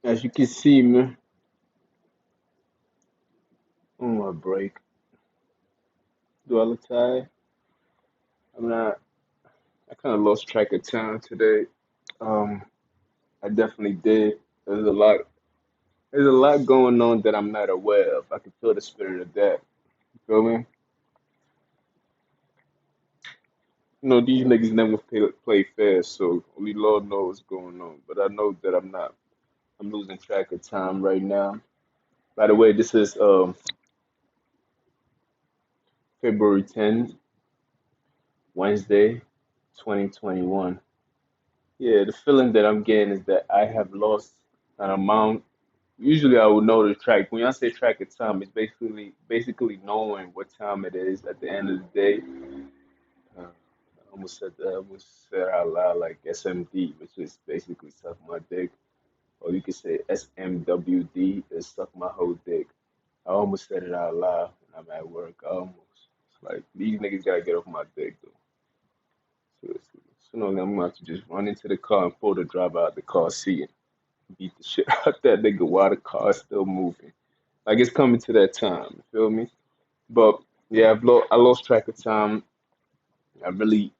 As you can see, man, on my break. Do I look tired? I'm not. I kind of lost track of time today. Um, I definitely did. There's a lot. There's a lot going on that I'm not aware of. I can feel the spirit of that. You feel me? These niggas never play fair, so only Lord knows what's going on. But I know that I'm not. I'm losing track of time right now. By the way, this is February 10th, Wednesday, 2021. Yeah, the feeling that I'm getting is that I have lost an amount. Usually, I would know the track. When I say track of time, it's basically knowing what time it is at the end of the day. I almost said that. I almost said out loud like SMD, which is basically suck my dick, or you could say SMWD, is suck my whole dick. I almost said it out loud, and I'm at work. I almost. It's like these niggas gotta get off my dick though. Seriously. So no, I'm gonna have to just run into the car and pull the driver out the car seat and beat the shit out that nigga while the car's still moving. Like it's coming to that time. You feel me? But yeah, I lost track of time. I really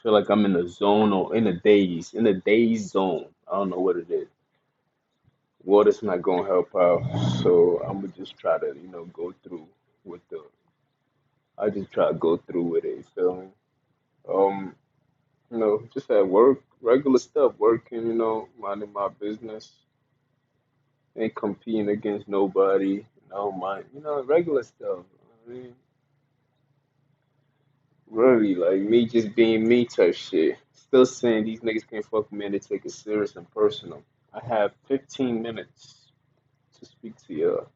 feel like I'm in a zone or in a daze zone. I don't know what it is. Water's not gonna help out, so I'm gonna just try to, go through with the. I just try to go through with it. You feel me? Um, just at work, regular stuff, working, minding my business, ain't competing against nobody, mind, regular stuff. I mean, really, like me just being me type shit. Still saying these niggas can't fuck with me and they take it serious and personal. I have 15 minutes to speak to you.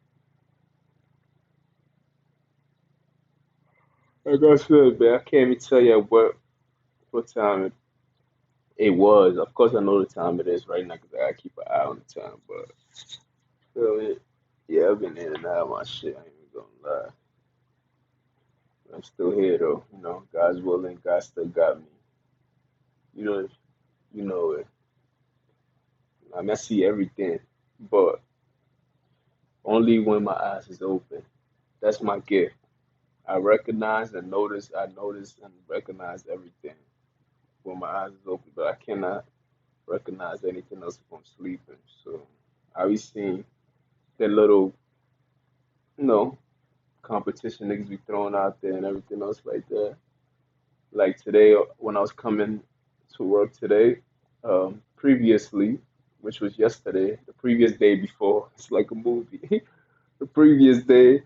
Like I said, man, I can't even tell you what time it was. Of course, I know the time it is right now because I keep an eye on the time. But feel it? Yeah, I've been in and out of my shit. I ain't even gonna lie. I'm still here though. God's willing. God still got me. You know, you know it. I see everything, but only when my eyes is open. That's my gift. I recognize and notice. I notice and recognize everything when my eyes is open, but I cannot recognize anything else if I'm sleeping. So I be seeing that little, you know, competition niggas be throwing out there and everything else like that. Like today, when I was coming to work today, previously, which was yesterday, the previous day before, it's like a movie. The previous day,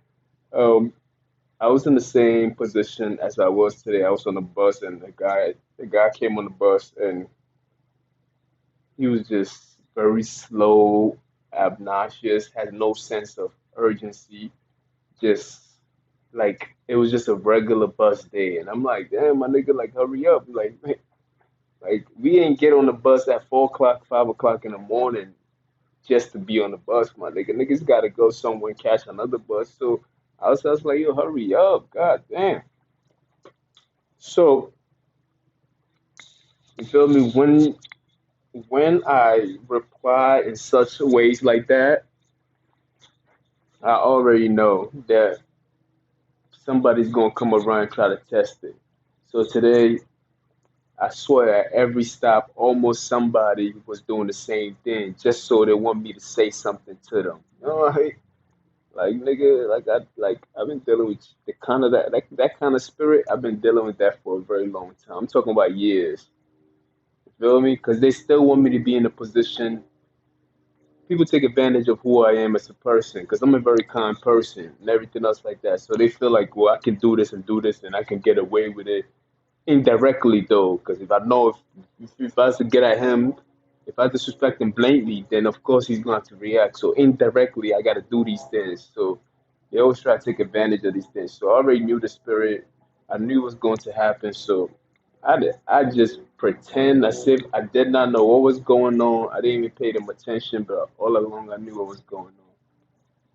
um, I was in the same position as I was today. I was on the bus, and the guy came on the bus, and he was just very slow, obnoxious, had no sense of urgency, just like it was just a regular bus day. And I'm like, damn, my nigga, like, hurry up. Like we ain't get on the bus at 4 o'clock, 5 o'clock in the morning just to be on the bus, my nigga. Niggas gotta go somewhere and catch another bus. So I was like, yo, hurry up, god damn. So you feel me? When I reply in such ways like that, I already know that somebody's gonna come around and try to test it. So today, I swear at every stop, almost somebody was doing the same thing, just so they want me to say something to them. Like nigga, I've been dealing with the kind of that kind of spirit. I've been dealing with that for a very long time. I'm talking about years. You feel me? Because they still want me to be in a position. People take advantage of who I am as a person because I'm a very kind person and everything else like that. So they feel like, well, I can do this, and I can get away with it indirectly though. Because if I know if I was to get at him, if I disrespect him blatantly, then of course he's going to react. So indirectly, I got to do these things. So they always try to take advantage of these things. So I already knew the spirit. I knew it was going to happen. So I just pretend as if I did not know what was going on. I didn't even pay them attention, but all along I knew what was going on.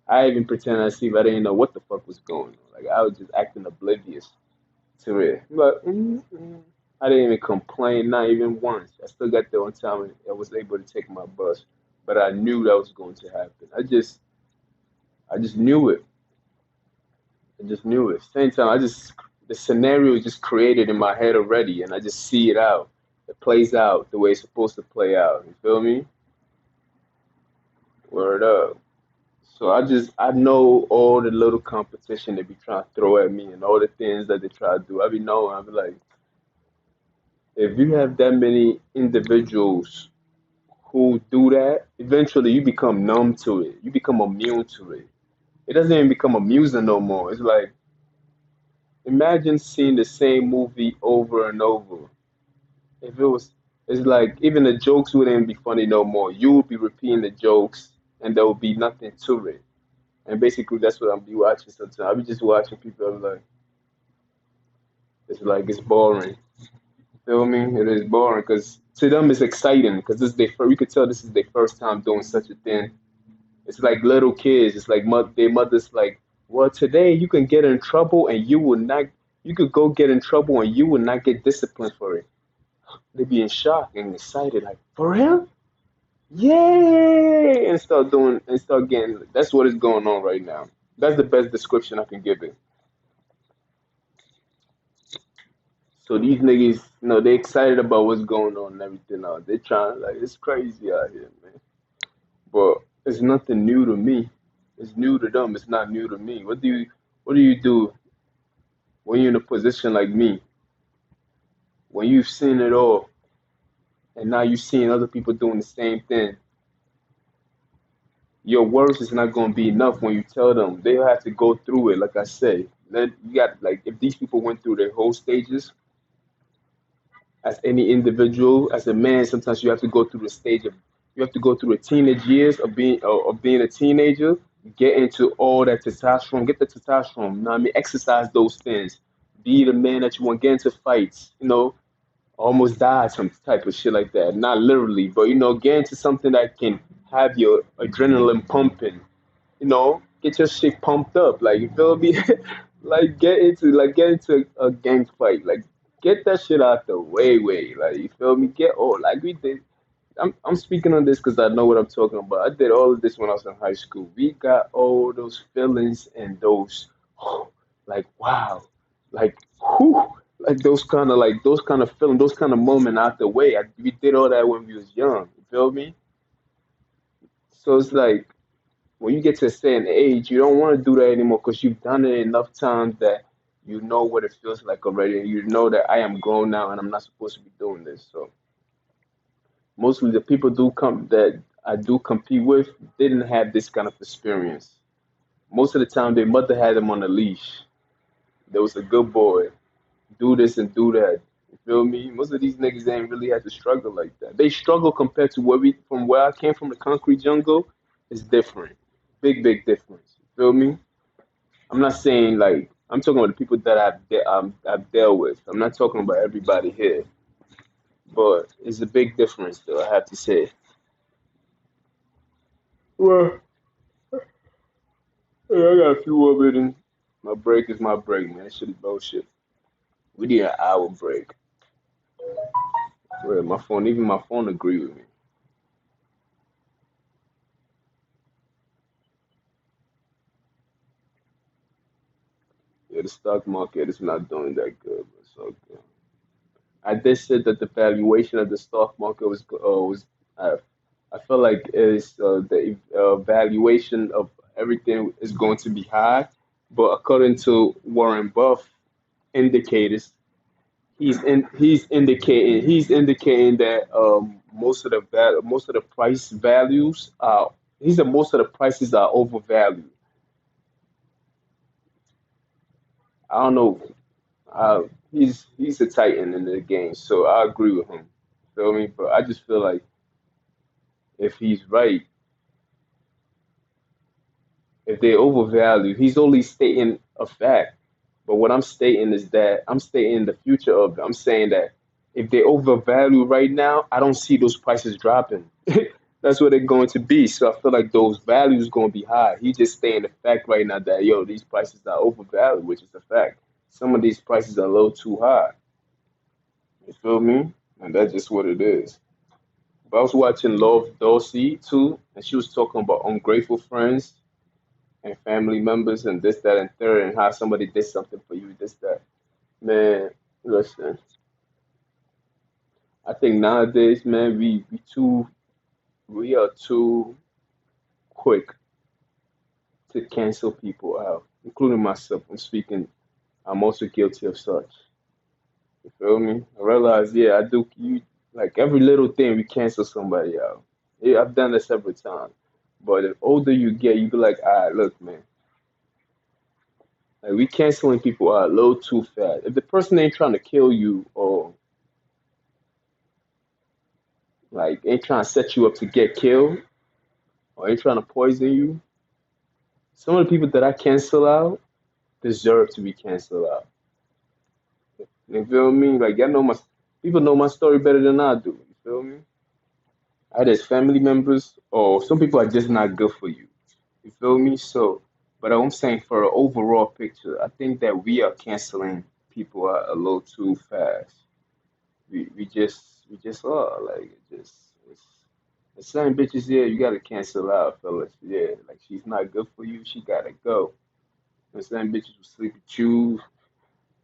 I even pretend as if I didn't know what the fuck was going on. Like I was just acting oblivious to it. But I didn't even complain, not even once. I still got there on time and I was able to take my bus. but I knew that was going to happen. I just knew it. I just knew it. Same time, the scenario is just created in my head already, and I just see it out. It plays out the way it's supposed to play out. You feel me? Word up. So I know all the little competition they be trying to throw at me and all the things that they try to do. I be knowing. I be like, if you have that many individuals who do that, eventually you become numb to it. You become immune to it. It doesn't even become amusing no more. It's like imagine seeing the same movie over and over. If it was, it's like even the jokes wouldn't be funny no more. You would be repeating the jokes, and there would be nothing to it. And basically, that's what I'll be watching sometimes. I'll be just watching people. I'm like it's boring. Feel me? It is boring because to them it's exciting because this is their first. You could tell this is their first time doing such a thing. It's like little kids. It's like their mother's like, well, today you can get in trouble and you will not. You could go get in trouble and you will not get disciplined for it. They be in shock and excited, like for real? Yay! And start doing and start getting. That's what is going on right now. That's the best description I can give it. So these niggas, they excited about what's going on and everything else. They trying like it's crazy out here, man. But it's nothing new to me. It's new to them. It's not new to me. What do you do when you're in a position like me, when you've seen it all, and now you're seeing other people doing the same thing? Your words is not going to be enough when you tell them. They have to go through it. Like I say, then you got like if these people went through their whole stages, as any individual, as a man, sometimes you have to go through the stage of you have to go through the teenage years of being a teenager, get into all that testosterone, get the testosterone, you know what I mean? Exercise those things. Be the man that you want, get into fights, almost die, some type of shit like that. Not literally, but get into something that can have your adrenaline pumping, get your shit pumped up. Like you feel me? Like get into a gang fight. Like get that shit out the way. Like you feel me? Get all like we did. I'm speaking on this because I know what I'm talking about. I did all of this when I was in high school. We got all those feelings and those like wow, like whew, like those kind of feeling, those kind of moment out the way. We did all that when we was young. You feel me? So it's like when you get to a certain age, you don't want to do that anymore because you've done it enough times that you know what it feels like already. And you know that I am grown now and I'm not supposed to be doing this. So mostly the people do come that I do compete with didn't have this kind of experience. Most of the time, their mother had them on a leash. There was a good boy, do this and do that. You feel me? Most of these niggas ain't really had to struggle like that. They struggle compared to from where I came from, the concrete jungle, is different. Big difference. You feel me? I'm not saying like I'm talking about the people that I've dealt with. I'm not talking about everybody here, but it's a big difference, though. I have to say. Well, yeah, I got a few more minutes. My break is my break, man. That shit is bullshit. We need an hour break. Well, even my phone agree with me. Yeah, the stock market is not doing that good, but it's okay. I did say that the valuation of the stock market was I feel like is the valuation of everything is going to be high, but according to Warren Buff indicators, he's indicating that most of the price values he said most of the prices are overvalued. I don't know. He's a titan in the game, so I agree with him. Feel me? But I just feel like if he's right, if they overvalue, he's only stating a fact. But what I'm stating is that I'm stating the future of it. I'm saying that if they overvalue right now, I don't see those prices dropping. That's what they're going to be. So I feel like those values going to be high. He's just stating the fact right now that these prices are overvalued, which is a fact. Some of these prices are a little too high. You feel me? And that's just what it is. But I was watching Love Dorsey too, and she was talking about ungrateful friends and family members and this, that, and third, and how somebody did something for you, this, that. Man, listen, I think nowadays, man, we are too quick to cancel people out, including myself. I'm speaking. I'm also guilty of such. You feel me? I realize, yeah, I do. You like every little thing we cancel somebody out. Yeah, I've done this several times. But the older you get, you be like, all right, look, man, like we canceling people out a little too fast. If the person ain't trying to kill you or like ain't trying to set you up to get killed or ain't trying to poison you, some of the people that I cancel out deserve to be canceled out. You feel me? Like I know my people know my story better than I do. You feel me? Either it's family members or some people are just not good for you. You feel me? So, but I'm saying for an overall picture, I think that we are canceling people out a little too fast. We just are like it's the same bitches. Yeah, you gotta cancel out, fellas. Yeah, like she's not good for you. She gotta go. The same bitches will sleep with you,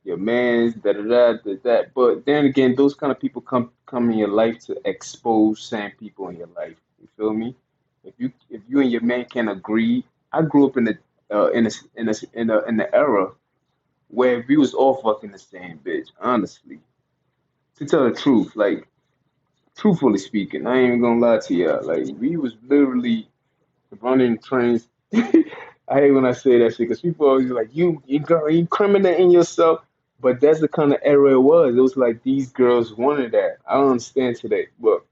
your man's da da da da that. But then again, those kind of people come in your life to expose same people in your life. You feel me? If you and your man can agree, I grew up in the era where we was all fucking the same bitch. Honestly, to tell the truth, like truthfully speaking, I ain't even gonna lie to y'all. Like we was literally running trains. I hate when I say that shit because people always like, you girl, you incriminating yourself. But that's the kind of era it was. It was like these girls wanted that. I don't understand today. But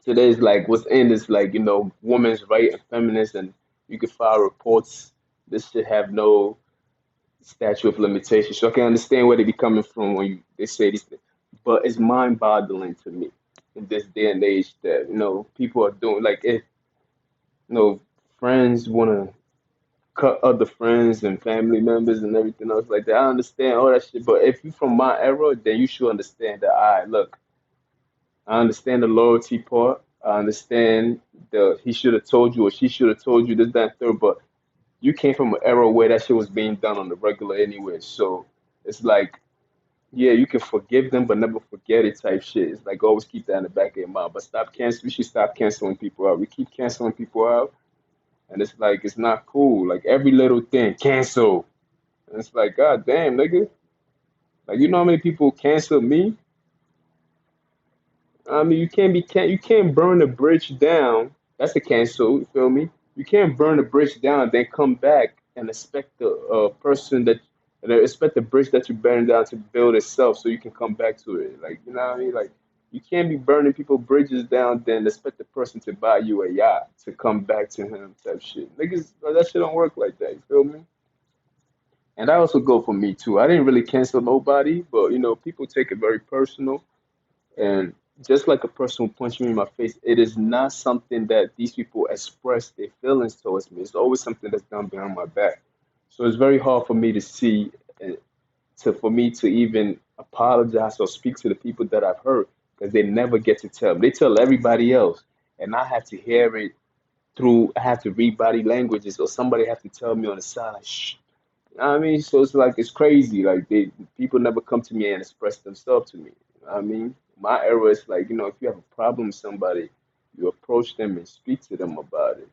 today's like what's in is like, women's right and feminist and you can file reports. This should have no statute of limitations. So I can understand where they be coming from when they say these things. But it's mind boggling to me in this day and age that, people are doing like if friends wanna cut other friends and family members and everything else like that. I understand all that shit, but if you from my era, then you should understand that. All right, look, I understand the loyalty part. I understand the he should have told you or she should have told you this, that, and third. But you came from an era where that shit was being done on the regular anyway. So it's like, yeah, you can forgive them, but never forget it type shit. It's like always keep that in the back of your mind. But stop cancel. We should stop canceling people out. We keep canceling people out, and it's like it's not cool. Like every little thing, cancel. And it's like, God damn, nigga. Like, you know how many people cancel me? I mean, you can't burn the bridge down. That's a cancel. You feel me? You can't burn the bridge down and then come back and expect the person that and expect the bridge that you burned down to build itself so you can come back to it. Like, you know what I mean? Like, you can't be burning people bridges down then expect the person to buy you a yacht to come back to him type shit. Niggas, that shit don't work like that. You feel me? And I also go for me too. I didn't really cancel nobody, but people take it very personal. And just like a person who punched me in my face, it is not something that these people express their feelings towards me. It's always something that's done behind my back. So it's very hard for me to see, for me to even apologize or speak to the people that I've hurt because they never get to tell. They tell everybody else, and I have to hear it through. I have to read body languages, or somebody have to tell me on the side, like, shh. You know what I mean, so it's like it's crazy. Like people never come to me and express themselves to me. You know what I mean, my era is like if you have a problem with somebody, you approach them and speak to them about it.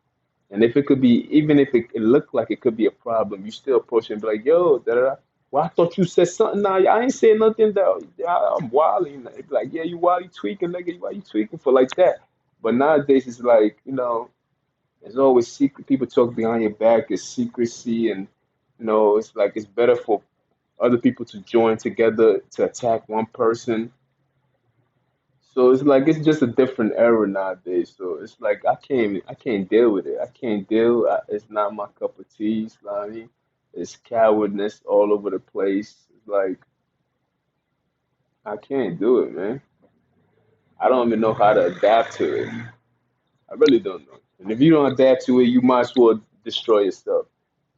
And if it could be, even if it looked like it could be a problem, you still approach them and be like, yo, da da da. Well, I thought you said something. Now I ain't saying nothing. That I'm wilding. It's like, yeah, you wild, you tweaking, nigga. Why you tweaking for like that? But nowadays it's like, there's always secret. People talk behind your back. It's secrecy, and it's like it's better for other people to join together to attack one person. So it's like it's just a different era nowadays. So it's like I can't deal with it. I can't deal. It's not my cup of tea, Slimy. It's cowardness all over the place. It's like I can't do it, man. I don't even know how to adapt to it. I really don't know. And if you don't adapt to it, you might as well destroy yourself.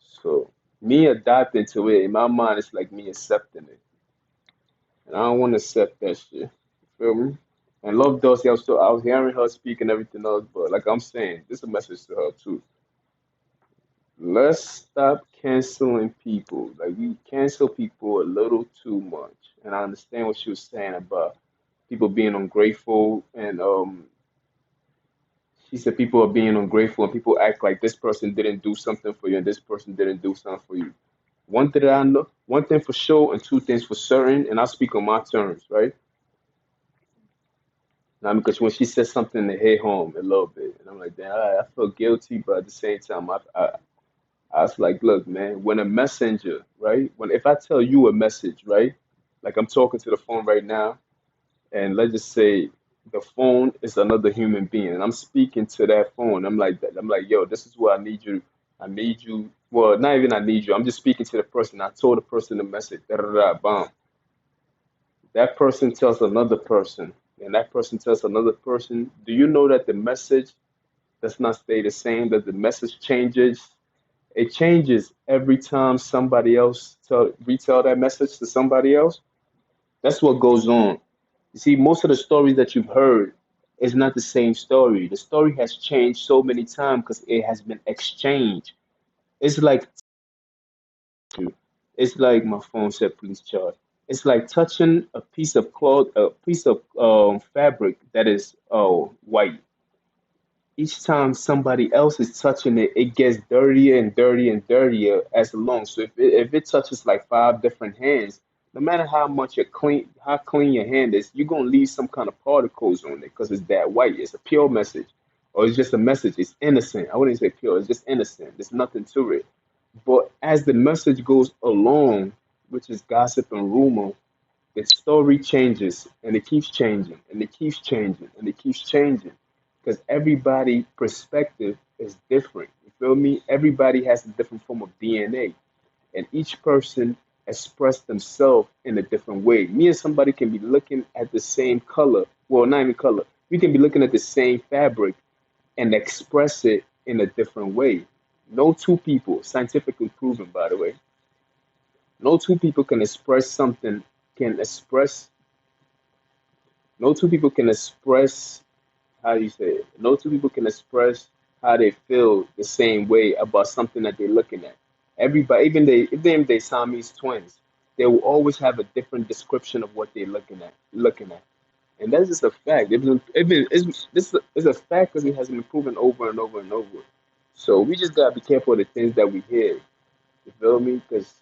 So me adapting to it, in my mind, it's like me accepting it. And I don't want to accept that shit. You feel me? And Love Dusty, I was hearing her speak and everything else, but like I'm saying, this is a message to her too. Let's stop canceling people. Like we cancel people a little too much. And I understand what she was saying about people being ungrateful and she said people are being ungrateful and people act like this person didn't do something for you and this person didn't do something for you. One thing that I know, one thing for sure and two things for certain, and I speak on my terms, right? Now, because when she said something that hit home a little bit, and I'm like, damn, I feel guilty, but at the same time, I was like, look, man, when a messenger, right? When if I tell you a message, right? Like I'm talking to the phone right now, and let's just say the phone is another human being, and I'm speaking to that phone. I'm like that. I'm like, yo, this is what I need you. I need you. Well, not even I need you. I'm just speaking to the person. I told the person the message. Da da da. Bomb. That person tells another person, and that person tells another person. Do you know that the message does not stay the same? That the message changes. It changes every time somebody else retell that message to somebody else. That's what goes on. You see, most of the stories that you've heard is not the same story. The story has changed so many times because it has been exchanged. It's like it's like my phone said, please charge. It's like touching a piece of cloth, a piece of fabric that is white. Each time somebody else is touching it, it gets dirtier and dirtier and dirtier as long. So if it touches like five different hands, no matter how much you clean, how clean your hand is, you're gonna leave some kind of particles on it because it's that white. It's a pure message, or it's just a message. It's innocent. I wouldn't say pure. It's just innocent. There's nothing to it. But as the message goes along, which is gossip and rumor, the story changes and it keeps changing and it keeps changing and it keeps changing because everybody perspective is different. You feel me? Everybody has a different form of DNA, and each person express themselves in a different way. Me and somebody can be looking at the same color, well, not even color. We can be looking at the same fabric and express it in a different way. No two people, scientifically proven, by the way, no two people can express something, can express, no two people can express, how do you say it? No two people can express how they feel the same way about something that they're looking at. Everybody, even if they Siamese twins, they will always have a different description of what they're looking at. And that's just a fact. This is a fact because it has been proven over and over and over. So we just gotta be careful of the things that we hear. You feel me? Because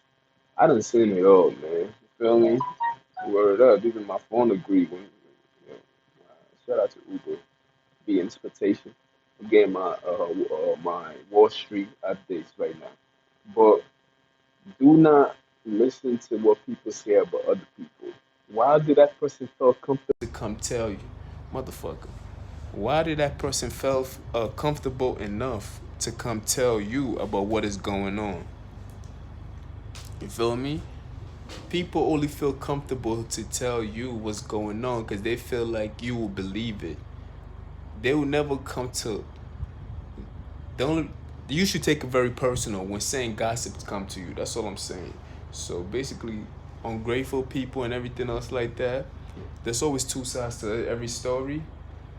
I done seen it all, man. You feel me? Word up. Even my phone agreed when. You know, shout out to Uber, be inspiration. I'm getting my Wall Street updates right now. But do not listen to what people say about other people. Why did that person feel comfortable to come tell you, motherfucker? Why did that person feel comfortable enough to come tell you about what is going on? You feel me? People only feel comfortable to tell you what's going on because they feel like you will believe it. They will never come to the only you should take it very personal when saying gossip come to you. That's all I'm saying. So basically, ungrateful people and everything else like that. There's always two sides to every story,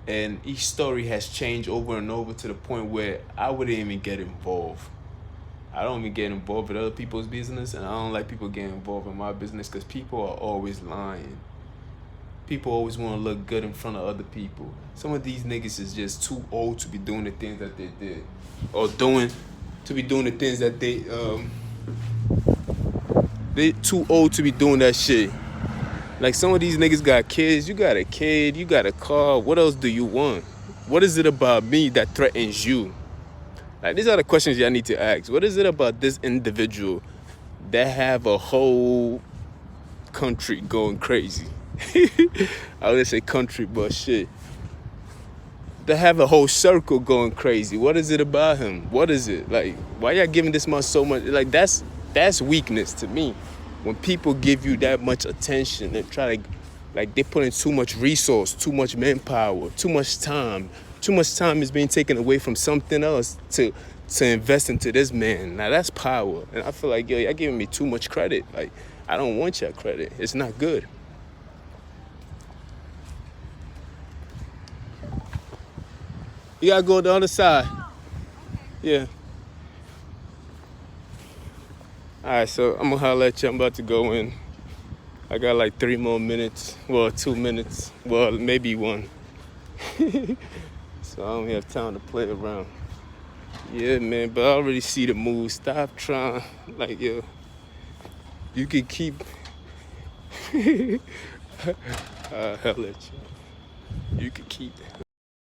and each story has changed over and over to the point where I wouldn't even get involved. I don't even get involved with other people's business, and I don't like people getting involved in my business because people are always lying. People always want to look good in front of other people. Some of these niggas is just too old to be doing the things that they did, or to be doing the things that they too old to be doing that shit. Like some of these niggas got kids. You got a kid. You got a car. What else do you want? What is it about me that threatens you? Like these are the questions y'all need to ask. What is it about this individual that have a whole country going crazy? I would say country, but shit. They have a whole circle going crazy. What is it about him? What is it? Like, why y'all giving this much so much? Like, that's weakness to me. When people give you that much attention and try to, like, they put in too much resource, too much manpower, too much time. Too much time is being taken away from something else to invest into this man. Now, that's power. And I feel like, yo, y'all giving me too much credit. Like, I don't want your credit. It's not good. You gotta go the other side. Yeah. All right, so I'm gonna holler at you. I'm about to go in. I got like 3 more minutes. Well, 2 minutes. Well, maybe 1. So I don't have time to play around. Yeah, man, but I already see the move. Stop trying. Like, yo, you can keep. I'll holler at you. You can keep.